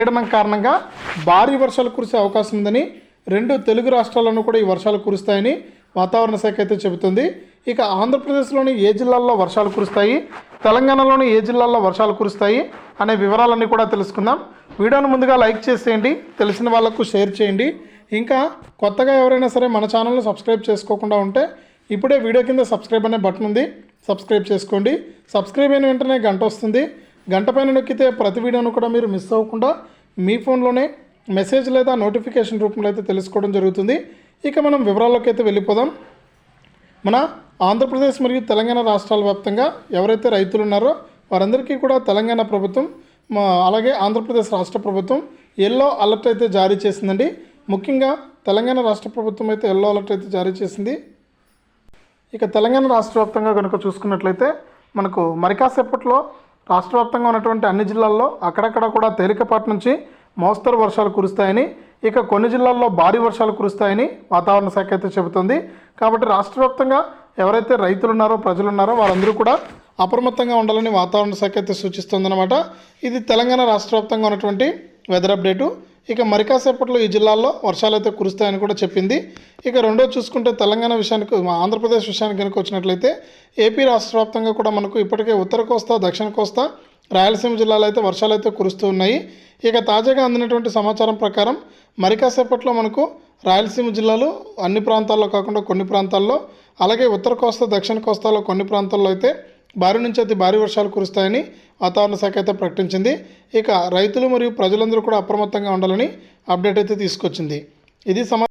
పీడనం కారణంగా భారీ వర్షాలు కురిసే అవకాశం ఉందని రెండు తెలుగు రాష్ట్రాల్లోనూ కూడా ఈ వర్షాలు కురుస్తాయని వాతావరణ శాఖ అయితే చెబుతుంది. ఇక ఆంధ్రప్రదేశ్లోని ఏ జిల్లాల్లో వర్షాలు కురుస్తాయి, తెలంగాణలోని ఏ జిల్లాల్లో వర్షాలు కురుస్తాయి అనే వివరాలన్నీ కూడా తెలుసుకుందాం. వీడియోను ముందుగా లైక్ చేసేయండి, తెలిసిన వాళ్ళకు షేర్ చేయండి. ఇంకా కొత్తగా ఎవరైనా సరే మన ఛానల్ని సబ్స్క్రైబ్ చేసుకోకుండా ఉంటే ఇప్పుడే వీడియో కింద సబ్స్క్రైబ్ అనే బటన్ ఉంది, సబ్స్క్రైబ్ చేసుకోండి. సబ్స్క్రైబ్ అయిన వెంటనే గంట వస్తుంది. గంట పైన నొక్కితే ప్రతి వీడియోను కూడా మీరు మిస్ అవ్వకుండా మీ ఫోన్లోనే మెసేజ్ లేదా నోటిఫికేషన్ రూపంలో అయితే తెలుసుకోవడం జరుగుతుంది. ఇక మనం వివరాల్లోకి అయితే వెళ్ళిపోదాం. మన ఆంధ్రప్రదేశ్ మరియు తెలంగాణ రాష్ట్రాల వ్యాప్తంగా ఎవరైతే రైతులు ఉన్నారో వారందరికీ కూడా తెలంగాణ ప్రభుత్వం అలాగే ఆంధ్రప్రదేశ్ రాష్ట్ర ప్రభుత్వం ఎల్లో అలర్ట్ అయితే జారీ చేసిందండి. ముఖ్యంగా తెలంగాణ రాష్ట్ర ప్రభుత్వం అయితే ఎల్లో అలర్ట్ అయితే జారీ చేసింది. ఇక తెలంగాణ రాష్ట్ర వ్యాప్తంగా కనుక చూసుకున్నట్లయితే మనకు మరి కాసేపట్లో రాష్ట్ర వ్యాప్తంగా ఉన్నటువంటి అన్ని జిల్లాల్లో అక్కడక్కడ కూడా తేలికపాటి నుంచి మోస్తరు వర్షాలు కురుస్తాయని, ఇక కొన్ని జిల్లాల్లో భారీ వర్షాలు కురుస్తాయని వాతావరణ శాఖ అయితే చెబుతుంది. కాబట్టి రాష్ట్ర వ్యాప్తంగా ఎవరైతే రైతులు ఉన్నారో ప్రజలు ఉన్నారో వారందరూ కూడా అప్రమత్తంగా ఉండాలని వాతావరణ శాఖ అయితే సూచిస్తుందన్నమాట. ఇది తెలంగాణ రాష్ట్ర వ్యాప్తంగా ఉన్నటువంటి వెదర్ అప్డేటు. ఇక మరి కాసేపట్లో ఈ జిల్లాల్లో వర్షాలు అయితే కురుస్తాయని కూడా చెప్పింది. ఇక రెండో చూసుకుంటే తెలంగాణ విషయానికి ఆంధ్రప్రదేశ్ విషయానికి కనుక వచ్చినట్లయితే ఏపీ రాష్ట్ర వ్యాప్తంగా కూడా మనకు ఇప్పటికే ఉత్తర కోస్తా, దక్షిణ కోస్తా, రాయలసీమ జిల్లాలో అయితే వర్షాలు అయితే కురుస్తూ ఉన్నాయి. ఇక తాజాగా అందినటువంటి సమాచారం ప్రకారం మరి కాసేపట్లో మనకు రాయలసీమ జిల్లాలు అన్ని ప్రాంతాల్లో కాకుండా కొన్ని ప్రాంతాల్లో, అలాగే ఉత్తర కోస్తా, దక్షిణ కోస్తాలో కొన్ని ప్రాంతాల్లో అయితే భారీ నుంచి అతి భారీ వర్షాలు కురుస్తాయని వాతావరణ శాఖ అయితే ప్రకటించింది. ఇక రైతులు మరియు ప్రజలందరూ కూడా అప్రమత్తంగా ఉండాలని అప్డేట్ అయితే తీసుకొచ్చింది. ఇది